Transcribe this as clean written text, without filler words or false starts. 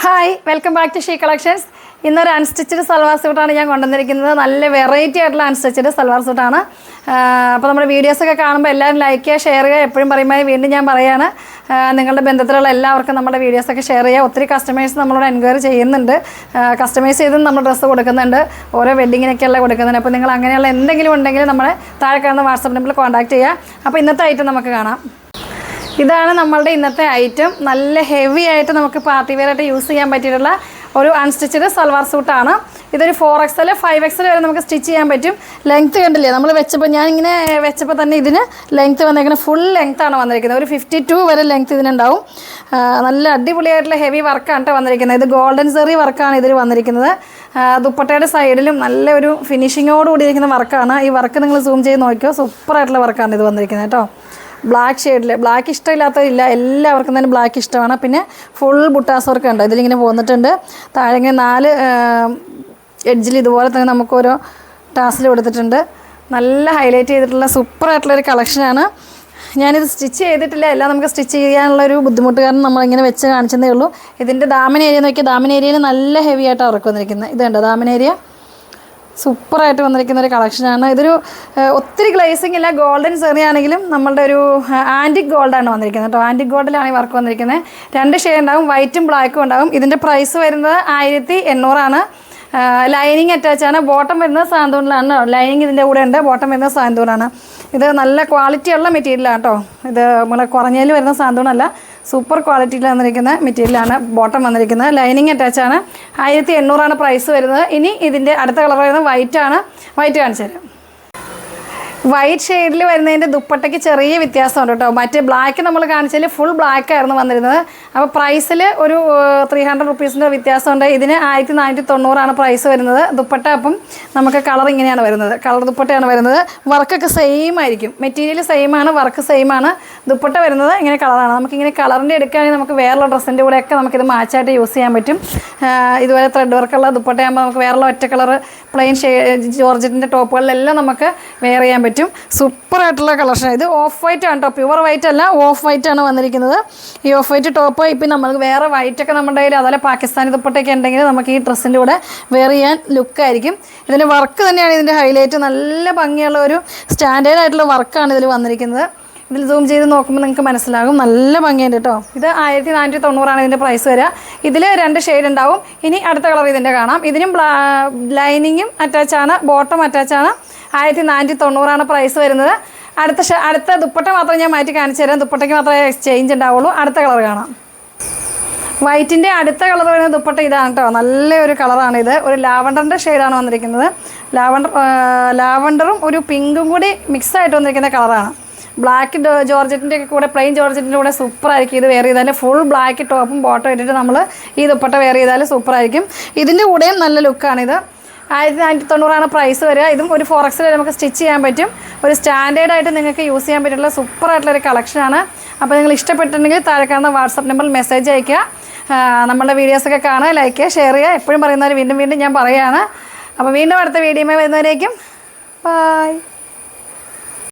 Hi welcome back to she collections. ഇന്നൊരു unstitched salwar സൂട്ടാണ് ഞാൻ കൊണ്ടുവന്നിരിക്കുന്നത്. നല്ല വെറൈറ്റി ആയിട്ടുള്ള അൺസ്റ്റിച്ചഡ് സൽവാർ സൂട്ടാണ്. അപ്പോൾ നമ്മുടെ വീഡിയോസൊക്കെ കാണുമ്പോൾ എല്ലാവരും ലൈക്ക് ചെയ്യുക, ഷെയർ ചെയ്യുക. എപ്പോഴും പറയുമ്പോൾ വീണ്ടും ഞാൻ പറയുകയാണ്, നിങ്ങളുടെ ബന്ധത്തിലുള്ള എല്ലാവർക്കും നമ്മുടെ വീഡിയോസൊക്കെ ഷെയർ ചെയ്യുക. ഒത്തിരി കസ്റ്റമേഴ്സ് നമ്മളോട് എൻക്വയറി ചെയ്യുന്നുണ്ട്. കസ്റ്റമൈസ് ചെയ്തും നമ്മൾ ഡ്രസ്സ് കൊടുക്കുന്നുണ്ട്, ഓരോ വെഡ്ഡിങ്ങിനൊക്കെയുള്ള കൊടുക്കുന്നുണ്ട്. അപ്പോൾ നിങ്ങൾ അങ്ങനെയുള്ള എന്തെങ്കിലും ഉണ്ടെങ്കിൽ നമ്മളെ താഴെ കാണുന്ന വാട്സപ്പ് നമ്പറിൽ കോൺടാക്ട് ചെയ്യുക. അപ്പോൾ ഇന്നത്തെ ഐറ്റം നമുക്ക് കാണാം. ഇതാണ് നമ്മളുടെ ഇന്നത്തെ ഐറ്റം. നല്ല ഹെവി ആയിട്ട് നമുക്ക് പാർട്ടി വെയർ ആയിട്ട് യൂസ് ചെയ്യാൻ പറ്റിയിട്ടുള്ള ഒരു അൺസ്റ്റിച്ചഡ് സൽവാർ സൂട്ടാണ്. ഇതൊരു 4XL 5XL വരെ നമുക്ക് സ്റ്റിച്ച് ചെയ്യാൻ പറ്റും. ലെങ്ത്ത് കണ്ടില്ലേ, നമ്മൾ വെച്ചപ്പോൾ ഞാനിങ്ങനെ വെച്ചപ്പോൾ തന്നെ ഇതിന് ലെങ്ത്ത് വന്നിരിക്കുന്നത് ഫുൾ ലെങ്ത്താണ് വന്നിരിക്കുന്നത്. ഒരു 52 വരെ ലെങ്ത്ത് ഇതിനുണ്ടാവും. നല്ല അടിപൊളിയായിട്ടുള്ള ഹെവി വർക്കാണ് കേട്ടോ വന്നിരിക്കുന്നത്. ഇത് ഗോൾഡൻ സെറി വർക്കാണ് ഇതിൽ വന്നിരിക്കുന്നത്. ദുപ്പട്ടയുടെ സൈഡിലും നല്ല ഒരു ഫിനിഷിങ്ങോട് കൂടിയിരിക്കുന്ന വർക്കാണ്. ഈ വർക്ക് നിങ്ങൾ സൂം ചെയ്ത് നോക്കിയോ, സൂപ്പറായിട്ടുള്ള വർക്കാണ് ഇത് വന്നിരിക്കുന്നത് കേട്ടോ. ബ്ലാക്ക് ഷെയ്ഡിൽ, ബ്ലാക്ക് ഇഷ്ടമില്ലാത്തതില്ല, എല്ലാവർക്കും തന്നെ ബ്ലാക്ക് ഇഷ്ടമാണ്. പിന്നെ ഫുൾ ബുട്ടാസ് വർക്ക് ഉണ്ട് ഇതിലിങ്ങനെ പോന്നിട്ടുണ്ട്. താഴെ ഇങ്ങനെ 4 എഡ്ജിൽ ഇതുപോലെ തന്നെ നമുക്കോരോ ടാസിൽ കൊടുത്തിട്ടുണ്ട്. നല്ല ഹൈലൈറ്റ് ചെയ്തിട്ടുള്ള സൂപ്പറായിട്ടുള്ളൊരു കളക്ഷനാണ്. ഞാനിത് സ്റ്റിച്ച് ചെയ്തിട്ടില്ല, എല്ലാം നമുക്ക് സ്റ്റിച്ച് ചെയ്യാനുള്ളൊരു ബുദ്ധിമുട്ട് കാരണം നമ്മളിങ്ങനെ വെച്ച് കാണിച്ചതേ ഉള്ളൂ. ഇതിൻ്റെ ദാമൻ ഏരിയ നോക്കിയാൽ ദാമൻ ഏരിയയിൽ നല്ല ഹെവി ആയിട്ടാണ് വർക്ക് വന്നിരിക്കുന്നത്. ഇതുണ്ട് ദാമൻ ഏരിയ, സൂപ്പറായിട്ട് വന്നിരിക്കുന്ന ഒരു കളക്ഷനാണ്. ഇതൊരു ഒത്തിരി ഗ്ലേസിങ് ഇല്ല, ഗോൾഡൻ സെറി ആണെങ്കിലും നമ്മളുടെ ഒരു ആൻറ്റിക് ഗോൾഡാണ് വന്നിരിക്കുന്നത് കേട്ടോ. ആൻറ്റിക് ഗോൾഡിലാണ് ഈ വർക്ക് വന്നിരിക്കുന്നത്. 2 ഷെയ്ഡ് ഉണ്ടാവും, വൈറ്റും ബ്ലാക്കും ഉണ്ടാവും. ഇതിൻ്റെ പ്രൈസ് വരുന്നത് 1800 ആണ്. ലൈനിങ് അറ്റാച്ചാണ്. ബോട്ടം വരുന്നത് സാന്തൂണിലാണ്. ലൈനിങ് ഇതിൻ്റെ കൂടെ ഉണ്ട്, ബോട്ടം വരുന്നത് സാന്തൂണാണ്. ഇത് നല്ല ക്വാളിറ്റിയുള്ള മെറ്റീരിയലാണ് കേട്ടോ. ഇത് നമ്മളെ കുറഞ്ഞതിൽ വരുന്ന സാന്തൂണല്ല, സൂപ്പർ ക്വാളിറ്റിയിൽ വന്നിരിക്കുന്ന മെറ്റീരിയലാണ് ബോട്ടം വന്നിരിക്കുന്നത്. ലൈനിങ് അറ്റാച്ചാണ്. 1800 ആണ് പ്രൈസ് വരുന്നത്. ഇനി ഇതിൻ്റെ അടുത്ത കളർ വരുന്നത് വൈറ്റാണ്. വൈറ്റ് കാണിച്ചു തരാം. വൈറ്റ് ഷെയ്ഡിൽ വരുന്നതിൻ്റെ ദുപ്പട്ടയ്ക്ക് ചെറിയ വ്യത്യാസമുണ്ട് കേട്ടോ. മറ്റേ ബ്ലാക്ക് നമ്മൾ കാണിച്ചതിൽ ഫുൾ ബ്ലാക്ക് ആയിരുന്നു വന്നിരുന്നത്. അപ്പോൾ പ്രൈസിൽ ഒരു 300 റുപ്പീസിൻ്റെ വ്യത്യാസമുണ്ട്. ഇതിന് 1490 ആണ് പ്രൈസ് വരുന്നത്. ദുപ്പട്ട അപ്പം നമുക്ക് കളർ ഇങ്ങനെയാണ് വരുന്നത്, കളർ ദുപ്പട്ടയാണ് വരുന്നത്. വർക്കൊക്കെ സെയിം ആയിരിക്കും, മെറ്റീരിയൽ സെയിം ആണ്, വർക്ക് സെയിം ആണ്. ദുപ്പട്ട വരുന്നത് ഇങ്ങനെ കളറാണ്. നമുക്കിങ്ങനെ കളറിൻ്റെ എടുക്കുകയാണെങ്കിൽ നമുക്ക് വേറെയുള്ള ഡ്രസ്സിൻ്റെ കൂടെയൊക്കെ നമുക്കിത് മാച്ചായിട്ട് യൂസ് ചെയ്യാൻ പറ്റും. ഇതുപോലെ ത്രെഡ് വർക്കുള്ള ദുപ്പട്ടയാകുമ്പോൾ നമുക്ക് വേറെയുള്ള ഒറ്റ കളർ പ്ലെയിൻ ജോർജറ്റിൻ്റെ ടോപ്പുകളിലെല്ലാം നമുക്ക് വെയർ ചെയ്യാൻ പറ്റും. സൂപ്പറായിട്ടുള്ള കളക്ഷൻ. ഇത് ഓഫ് വൈറ്റ് ആണ് കേട്ടോ, പ്യുവർ വൈറ്റ് അല്ല, ഓഫ് വൈറ്റ് ആണ് വന്നിരിക്കുന്നത്. ഈ ഓഫ് വൈറ്റ് ടോപ്പ് ഇപ്പം നമുക്ക് വേറെ വൈറ്റൊക്കെ നമ്മുടെ കയ്യിൽ അതുപോലെ പാകിസ്ഥാനി ദുപ്പട്ടയൊക്കെ ഉണ്ടെങ്കിൽ നമുക്ക് ഈ ഡ്രസ്സിൻ്റെ കൂടെ വെയർ ചെയ്യാൻ ലുക്കായിരിക്കും. ഇതിൻ്റെ വർക്ക് തന്നെയാണ് ഇതിൻ്റെ ഹൈലൈറ്റ്. നല്ല ഭംഗിയുള്ള ഒരു സ്റ്റാൻഡേർഡ് ആയിട്ടുള്ള വർക്കാണ് ഇതിൽ വന്നിരിക്കുന്നത്. ഇതിൽ സൂം ചെയ്ത് നോക്കുമ്പോൾ നിങ്ങൾക്ക് മനസ്സിലാകും, നല്ല ഭംഗിയുണ്ട് കേട്ടോ. ഇത് 1490 ആണ് ഇതിൻ്റെ പ്രൈസ് വരിക. ഇതിൽ 2 ഷെയ്ഡ് ഉണ്ടാവും. ഇനി അടുത്ത കളർ ഇതിൻ്റെ കാണാം. ഇതിനും ലൈനിങ്ങും അറ്റാച്ചാണ്, ബോട്ടം അറ്റാച്ചാണ്. 1490 ആണ് പ്രൈസ് വരുന്നത്. അടുത്ത ദുപ്പട്ട മാത്രം ഞാൻ മാറ്റി കാണിച്ചു തരാം. ദുപ്പട്ടയ്ക്ക് മാത്രമേ എക്സ്ചേഞ്ച് ഉണ്ടാവുള്ളൂ. അടുത്ത കളർ കാണാം. വൈറ്റിൻ്റെ അടുത്ത കളർ വരുന്ന ദുപ്പട്ട ഇതാണ് കേട്ടോ. നല്ലൊരു കളറാണിത്. ഒരു ലാവണ്ടറിൻ്റെ ഷെയ്ഡാണ് വന്നിരിക്കുന്നത്. ലാവണ്ടറും ഒരു പിങ്കും കൂടി മിക്സായിട്ട് വന്നിരിക്കുന്ന കളറാണ്. ബ്ലാക്ക് ജോർജറ്റിൻ്റെ കൂടെ, പ്ലെയിൻ ജോർജറ്റിൻ്റെ കൂടെ സൂപ്പറായിരിക്കും ഇത് വെയർ ചെയ്താൽ. ഫുൾ ബ്ലാക്ക് ടോപ്പും ബോട്ടം ഇട്ടിട്ട് നമ്മൾ ഈ ദുപ്പട്ട വെയർ ചെയ്താൽ സൂപ്പറായിരിക്കും. ഇതിൻ്റെ കൂടെയും നല്ല ലുക്കാണിത്. 1490 ആണ് പ്രൈസ് വരിക. ഇതും ഒരു 4XL വരെ നമുക്ക് സ്റ്റിച്ച് ചെയ്യാൻ പറ്റും. ഒരു സ്റ്റാൻഡേർഡായിട്ട് നിങ്ങൾക്ക് യൂസ് ചെയ്യാൻ പറ്റുള്ള സൂപ്പറായിട്ടുള്ളൊരു കളക്ഷനാണ്. അപ്പോൾ നിങ്ങൾ ഇഷ്ടപ്പെട്ടിട്ടുണ്ടെങ്കിൽ താഴെ കാണുന്ന വാട്സപ്പ് നമ്പറിൽ മെസ്സേജ് അയയ്ക്കുക. നമ്മുടെ വീഡിയോസൊക്കെ കാണുക, ലൈക്ക് ചെയ്യുക, ഷെയർ ചെയ്യുക. എപ്പോഴും പറയുന്നവർ വീണ്ടും വീണ്ടും ഞാൻ പറയുകയാണ്. അപ്പോൾ വീണ്ടും അടുത്ത വീഡിയോയുമായി വരുന്നവരേക്കും ബൈ.